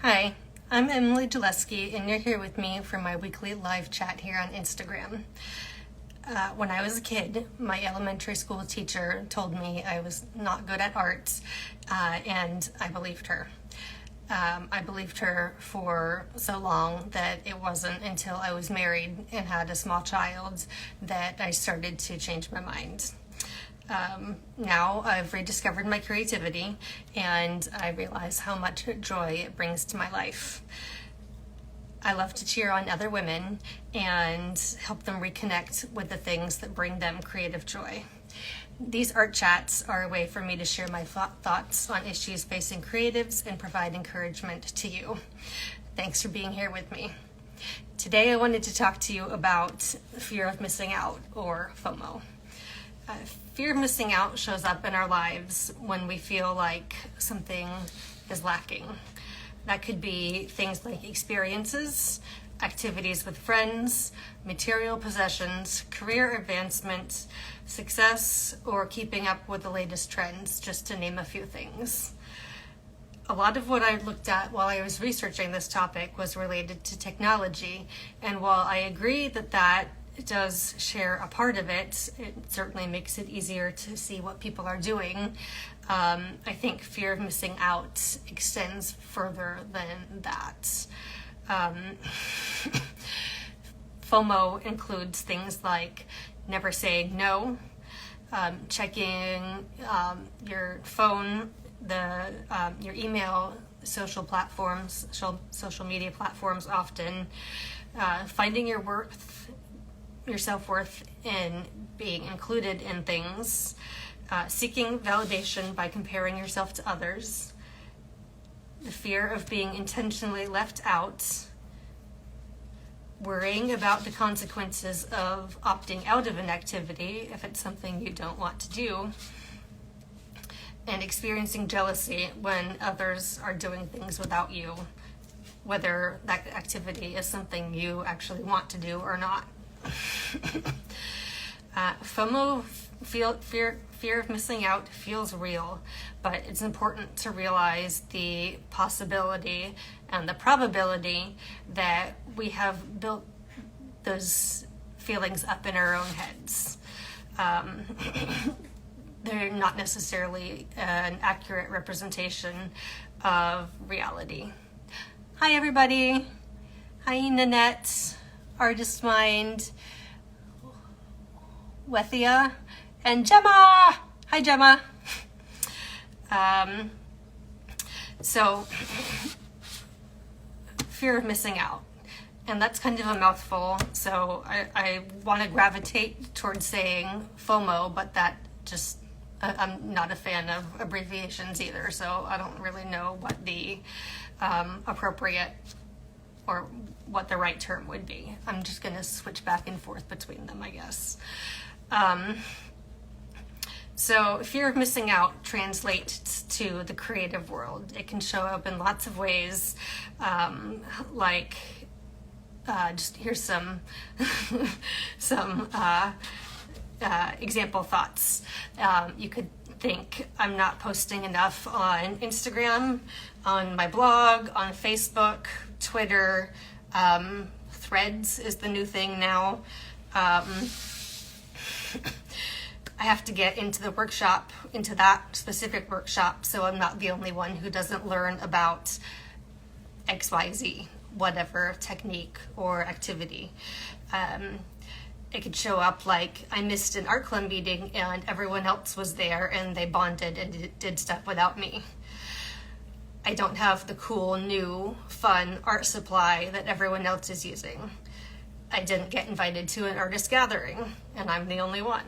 Hi, I'm Emily Gillespie, and you're here with me for my weekly live chat here on Instagram. When I was a kid, my elementary school teacher told me I was not good at arts, and I believed her. I believed her for so long that it wasn't until I was married and had a small child that I started to change my mind. Now I've rediscovered my creativity and I realize how much joy it brings to my life. I love to cheer on other women and help them reconnect with the things that bring them creative joy. These art chats are a way for me to share my thoughts on issues facing creatives and provide encouragement to you. Thanks for being here with me. Today I wanted to talk to you about fear of missing out, or FOMO. Fear of missing out shows up in our lives when we feel like something is lacking. That could be things like experiences, activities with friends, material possessions, career advancement, success, or keeping up with the latest trends, just to name a few things. A lot of what I looked at while I was researching this topic was related to technology, and while I agree that does share a part of it, it certainly makes it easier to see what people are doing. I think fear of missing out extends further than that. FOMO includes things like never saying no, checking your phone, your email, social media platforms often, finding your self-worth in being included in things, seeking validation by comparing yourself to others, the fear of being intentionally left out, worrying about the consequences of opting out of an activity if it's something you don't want to do, and experiencing jealousy when others are doing things without you, whether that activity is something you actually want to do or not. FOMO, fear of missing out, feels real, but it's important to realize the possibility and the probability that we have built those feelings up in our own heads. They're not necessarily an accurate representation of reality. Hi everybody. Hi Nanette, Artist Mind, Wethia, and Gemma. Hi Gemma. So fear of missing out, and that's kind of a mouthful, so I want to gravitate towards saying FOMO, but that just, I'm not a fan of abbreviations either, so I don't really know what the appropriate or what the right term would be. I'm just going to switch back and forth between them, I guess. So fear of missing out translates to the creative world. It can show up in lots of ways, just here's some example thoughts. You could think, I'm not posting enough on Instagram, on my blog, on Facebook, Twitter, Threads is the new thing now. I have to get into that specific workshop, so I'm not the only one who doesn't learn about XYZ, whatever technique or activity. It could show up like I missed an art club meeting and everyone else was there and they bonded and did stuff without me. I don't have the cool, new, fun art supply that everyone else is using. I didn't get invited to an artist gathering, and I'm the only one.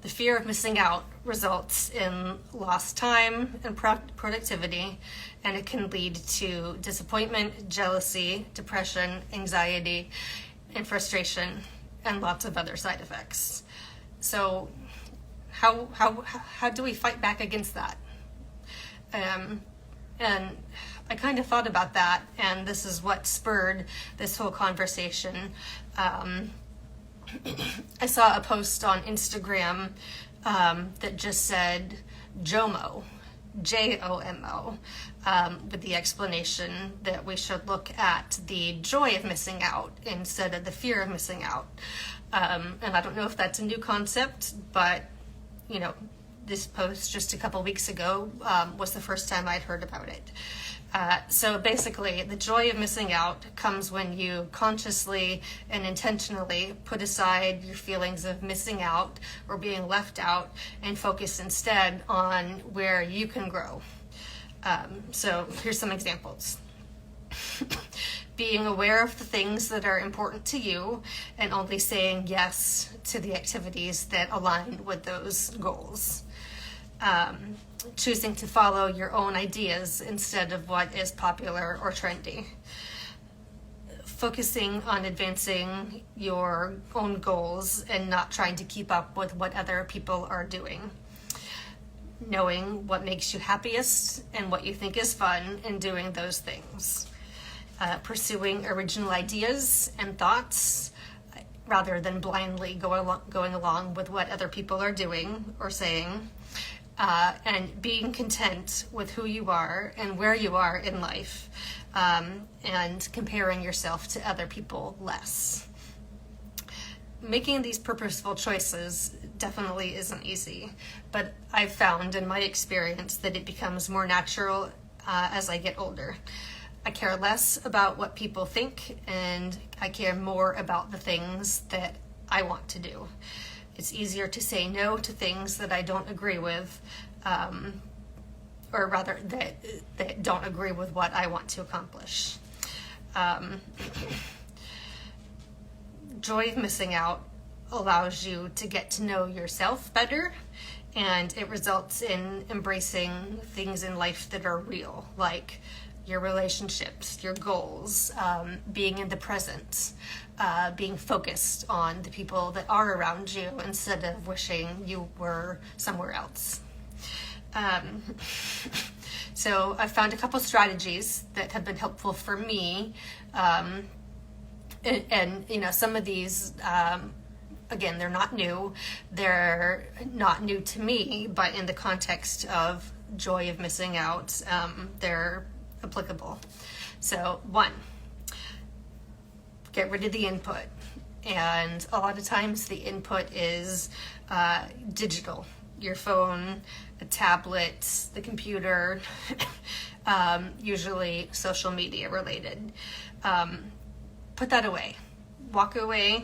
The fear of missing out results in lost time and productivity, and it can lead to disappointment, jealousy, depression, anxiety, and frustration, and lots of other side effects. So how do we fight back against that? And I kind of thought about that, and this is what spurred this whole conversation. I saw a post on Instagram that just said JOMO, JOMO, with the explanation that we should look at the joy of missing out instead of the fear of missing out. And I don't know if that's a new concept, but this post just a couple weeks ago was the first time I'd heard about it. So basically, the joy of missing out comes when you consciously and intentionally put aside your feelings of missing out or being left out and focus instead on where you can grow. So here's some examples. Being aware of the things that are important to you and only saying yes to the activities that align with those goals. Choosing to follow your own ideas instead of what is popular or trendy. Focusing on advancing your own goals and not trying to keep up with what other people are doing. Knowing what makes you happiest and what you think is fun and doing those things. Pursuing original ideas and thoughts rather than blindly going along with what other people are doing or saying. And being content with who you are and where you are in life, and comparing yourself to other people less. Making these purposeful choices definitely isn't easy, but I've found in my experience that it becomes more natural as I get older. I care less about what people think, and I care more about the things that I want to do. It's easier to say no to things that I don't agree with, or rather that don't agree with what I want to accomplish. Joy of missing out allows you to get to know yourself better, and it results in embracing things in life that are real, like your relationships, your goals, being in the present, being focused on the people that are around you instead of wishing you were somewhere else. So I've found a couple strategies that have been helpful for me, and some of these, again, they're not new. They're not new to me, but in the context of joy of missing out, they're applicable. So 1, get rid of the input. And a lot of times the input is digital. Your phone, a tablet, the computer, usually social media related. Put that away. Walk away.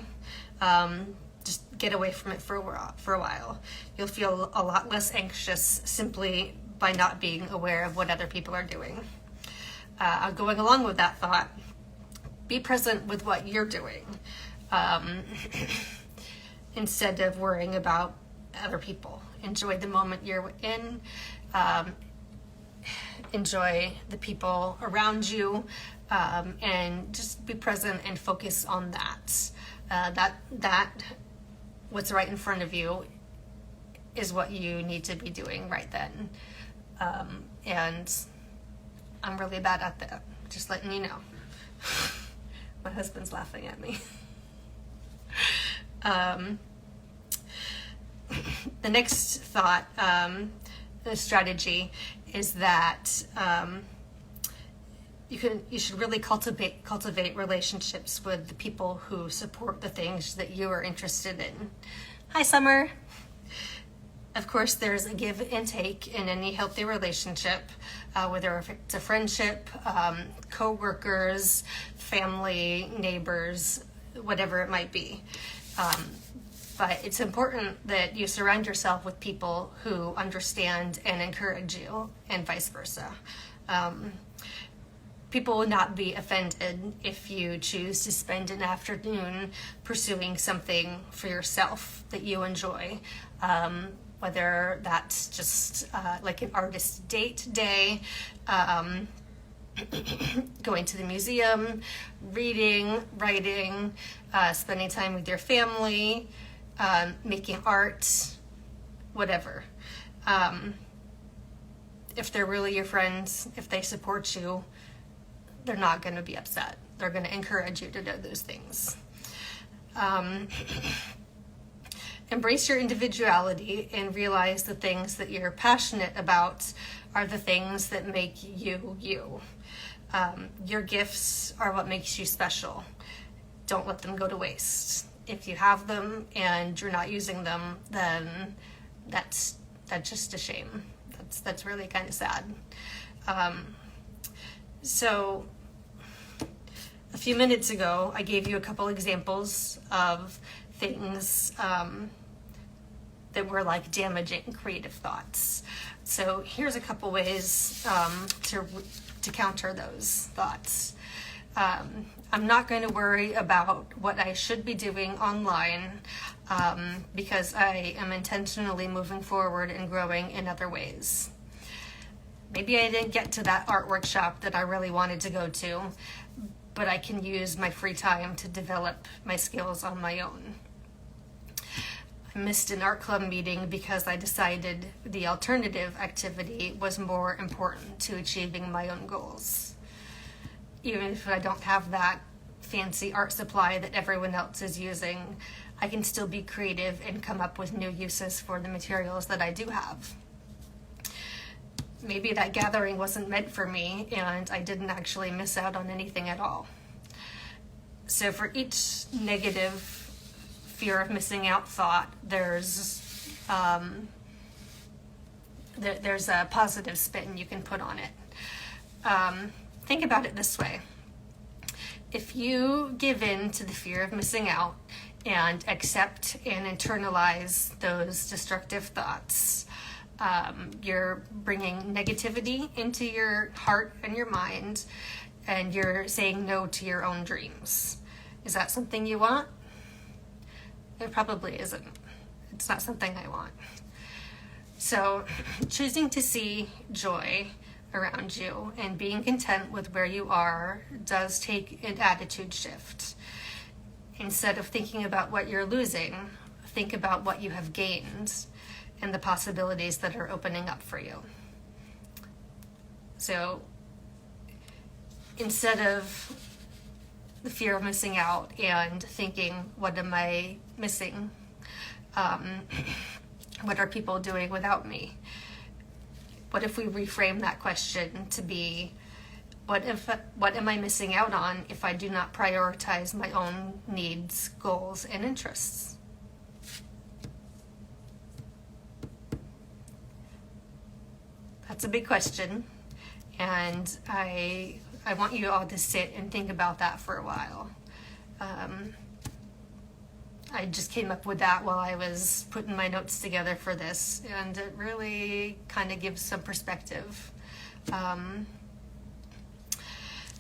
Just get away from it for a while. You'll feel a lot less anxious simply by not being aware of what other people are doing. Going along with that thought, be present with what you're doing instead of worrying about other people. Enjoy the moment you're in. Enjoy the people around you, and just be present and focus on that. That what's right in front of you is what you need to be doing right then. And I'm really bad at that, just letting you know. My husband's laughing at me. The next thought, the strategy, is that you should really cultivate relationships with the people who support the things that you are interested in. Hi, Summer. Of course, there's a give and take in any healthy relationship, whether it's a friendship, co-workers, family, neighbors, whatever it might be. But it's important that you surround yourself with people who understand and encourage you, and vice versa. People will not be offended if you choose to spend an afternoon pursuing something for yourself that you enjoy. Whether that's just like an artist date day, going to the museum, reading, writing, spending time with your family, making art, whatever. If they're really your friends, if they support you, they're not going to be upset. They're going to encourage you to do those things. embrace your individuality and realize the things that you're passionate about are the things that make you you. Your gifts are what makes you special. Don't let them go to waste. If you have them and you're not using them, then that's just a shame. That's really kind of sad. So a few minutes ago, I gave you a couple examples of things that were like damaging creative thoughts. So here's a couple ways to counter those thoughts. I'm not going to worry about what I should be doing online because I am intentionally moving forward and growing in other ways. Maybe I didn't get to that art workshop that I really wanted to go to, but I can use my free time to develop my skills on my own. I missed an art club meeting because I decided the alternative activity was more important to achieving my own goals. Even if I don't have that fancy art supply that everyone else is using, I can still be creative and come up with new uses for the materials that I do have. Maybe that gathering wasn't meant for me and I didn't actually miss out on anything at all. So for each negative fear of missing out thought, there's a positive spin you can put on it. Think about it this way. If you give in to the fear of missing out and accept and internalize those destructive thoughts, you're bringing negativity into your heart and your mind, and you're saying no to your own dreams. Is that something you want? It probably isn't. It's not something I want. So choosing to see joy around you and being content with where you are does take an attitude shift. Instead of thinking about what you're losing, think about what you have gained and the possibilities that are opening up for you. So instead of the fear of missing out and thinking, what am I missing? What are people doing without me? What if we reframe that question to be, what am I missing out on if I do not prioritize my own needs, goals, and interests? That's a big question, and I want you all to sit and think about that for a while. I just came up with that while I was putting my notes together for this, and it really kind of gives some perspective.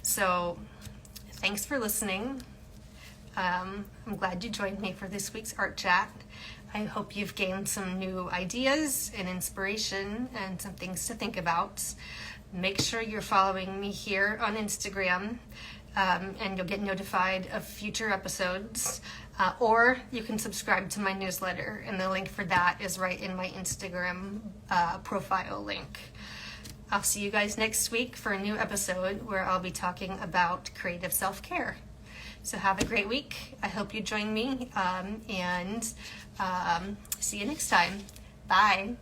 So thanks for listening. I'm glad you joined me for this week's art chat. I hope you've gained some new ideas and inspiration and some things to think about. Make sure you're following me here on Instagram, and you'll get notified of future episodes. Or you can subscribe to my newsletter, and the link for that is right in my Instagram profile link. I'll see you guys next week for a new episode where I'll be talking about creative self-care. So have a great week. I hope you join me, and see you next time. Bye.